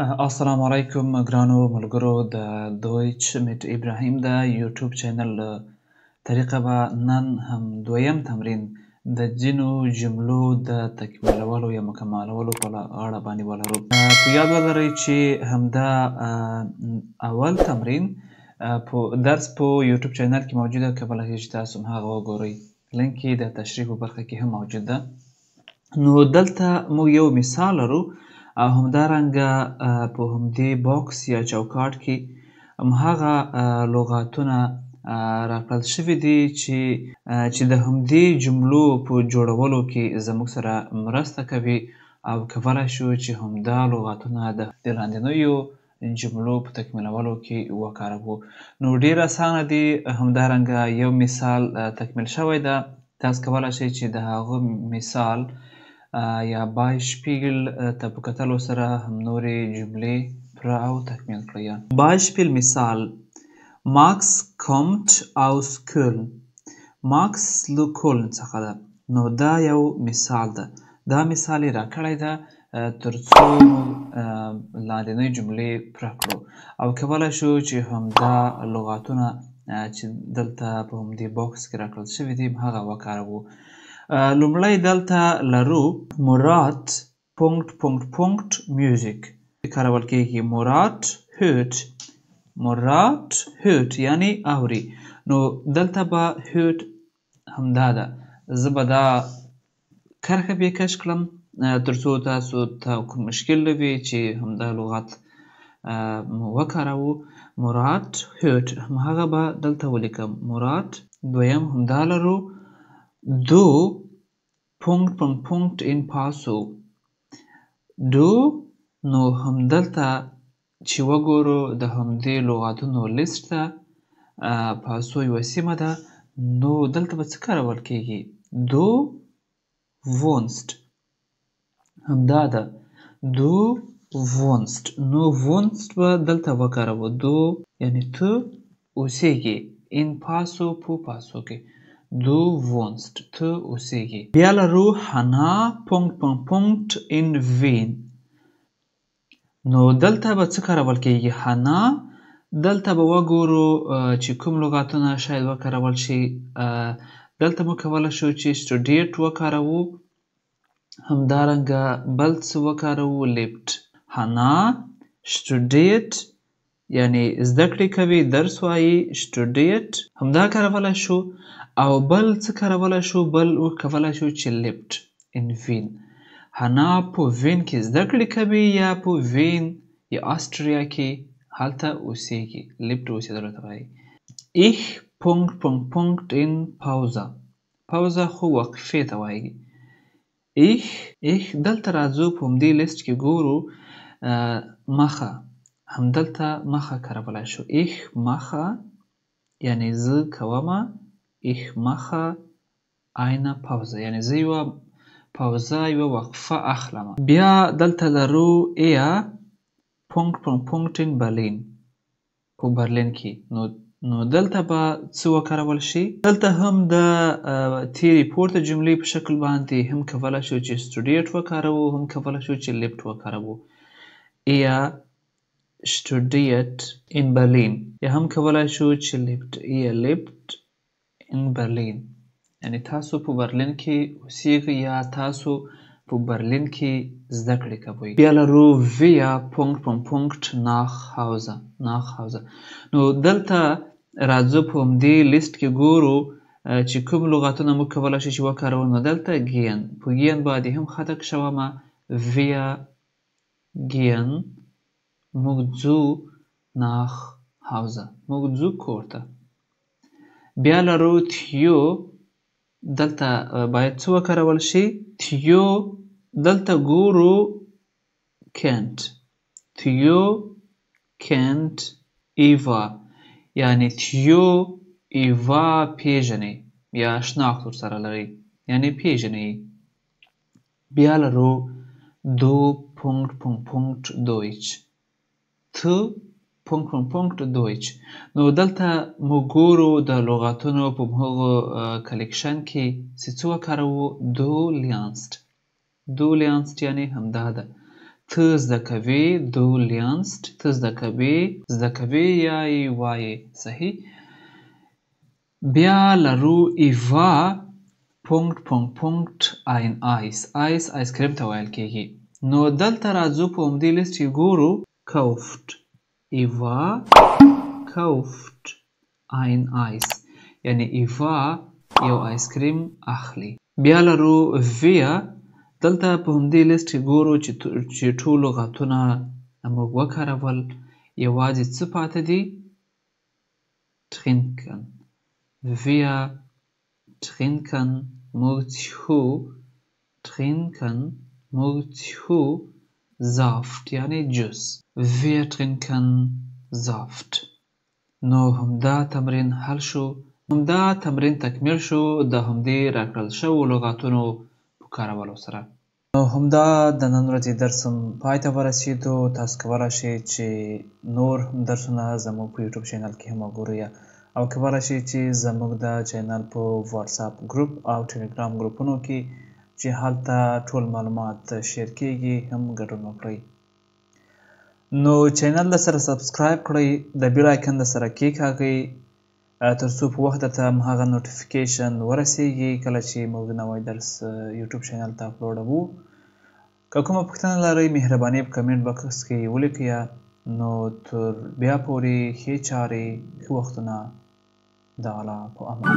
السلام علیکم ګرانو ملګرو د دویچ میت ابراهیم د یوټیوب چینل له طریقه به نن هم دویم تمرین د ځینو جملو د تکمیلولو یا مکملولو په اړه باندې ولرو. په یاد ولرئ چې همدا اول تمرین درس په یوټیوب چینل کې موجوده، کولای شئ چې تاسو هم هغه وګورئ. لینک یې د تشریح په برخه کې هم موجود ده. نو دلته موږ یو مثال لرو او همدارنګه په همدې باکس یا چوکاټ کې هماغه لغاتونه راکړل شوي دي چې د همدې جملو په جوړولو کې زموږ سره مرسته کوي او کولای شو چې همدا لغاتونه د لاندنیو جملو په تکمیلولو کې وکاروو. نو ډیر اسانه دي. همدارنګه یو مثال تکمیل شوی ده. تاسو کولای شئ چې د هغه مثال یا Beispiel ته په کتلو سره هم نورې جملې پوره او تکمیل کړئ. Beispiel مثال: Max kommt aus Köln. Max له کولن څخه ده. نو دا یو مثال ده. دا مثال یې راکړی ده ترڅو لاندنۍ جملې پوره کړو او کولای شو چې همدا لغاتونه چې دلته په همدې باکس کې راکړل شوي دي هغه وکاروو. لومړی دلته لرو مراد ... music کارول کېږي. مراد hört یعنی اوري. نو دلته به hört همدا ده. زه به دا کرښه بیا کش کړم ترڅو تاسو ته کوم مشکل نه وي چې همدا لغت وکاروو. مراد hört هماغه به دلته ولیکم. مراد. دویم همدا لرو Du ... in Passau. Du نو همدلته چې وګورو د همدې لغاتونو لیست ده. پاسو یوه سیمه ده. نو دلته به څه کارول کېږي؟ Du wohnst همدا ده. Du wohnst. نو wohnst به دلته وکاروو. Du یعنی ته اوسېږي. in Passau په پاسو کې. Du wohnst ته اوسېږي. بیا لرو Hanna ... in Wien. نو دلته به څه کارول کېږي؟ Hanna دلته به وګورو چې کوم لغاتونه شاید وکارول شي. دلته مو کولی شو چې studiert وکاروو. همدارنګه بل څه وکاروو lebt. Hanna studiert یعنی زده کړې کوي، درس وایي. studiert همدا کارولی شو. او بل څه کارولی شو؟ بل وکولی شو چې lebt in Wien. Hanna په وین کې زده کړې کوي یا په وین یا آسټریا کې هلته اوسېږي. lebt اوسېدلو ته وایي. Ich ... in Pause. Pause خو وقفې ته وایي. Ich دلته راځو په همدې لیست کې ګورو mache همدلته mache کارولی شو. Ich mache یعنی زه کومه. Ich mache eine Pause یعنی زه یوه پاوزه یوه وقفه اخلم. بیا دلته لرو er ... in Berlin په برلین کې. نو دلته به څه وکارول شي؟ دلته هم د تیرې پورته جملې په شکل باندې هم کولی شو چې studiert وکاروو، هم کولی شو چې lebt وکاروو. er studiert in Berlin یا هم کولی شو چې lebt. er lebt in Berlin یعنی تاسو په برلین کې اوسېږئ یا تاسو په برلین کې زده کړې کوئ. بیا لرو wir ... nach Hause. نو دلته راځو په همدې لیست کې ګورو چې کوم لغاتونه موږ کولی شو چې وکاروو. نو دلته gehen په gehen باندې هم خطک شومه. wir gehen موږ ځو nach Hause موږ ځو کور ته. بیا لرو theo دلته باید څه وکارول شي؟ theo دلته ګورو kennt. theo kennt Eva یعنی theo Eva پیژني یا شناخت ورسره لري یعنی پیژني. بیا لرو du ... Deutsch ته ... Deutsch. نو دلته مو ګورو د لغاتونو په هغو کلیکشن کې چې څه وکاروو؟ du lernst یعنی همدا ده. ته زده کوې du lernst ته زده کوې یا یې وایې صحیح. بیا لرو ایوا ein Eis آیسکریم ته ویل کېږي. نو دلته راځو په همدې لیست کې ګورو kauft ایوا kauft ein Eis یعنی ایوا یو آیسکریم اخلي. بیا لرو wir دلته په همدې لیست کې ګورو چې ټول لغتونه موږ وکارول یوازې څه پاتې دي trinken wir trinken موږ څښو trinken موږ څښو Saft یعنی جوس wir trinken Saft. نو همدا تمرین حل شو همدا تمرین تکمیل شو د همدې راکړل شوو لغاتونو په کارولو سره. نو همدا د نن ورځې درس هم پای ته ورسېدو. تاسو کولی شئ چې نور درسونه زموږ په یوټیوب چینل کې هم وګورئ او کولی شئ چې زموږ د چینل په واتساپ ګروپ او ټلیګرام ګروپونو کې چې هلته ټول معلومات شیر کېږي هم ګډون وکړئ. نو چینل د سره سبسکرایب کړئ د بیل آیکن د سره کېکاږئ تر څو په وخت درته هماغه نوټیفیکیشن ورسیږي کله چې موږ نوی درس یوټیوب چینل ته اپلوډوو. که کومه پوښتنه لرئ مهرباني په کمنټ باکس کې ولیکئ. نو تر بیا پورې ښې چارې ښه وختونه د الله په امان.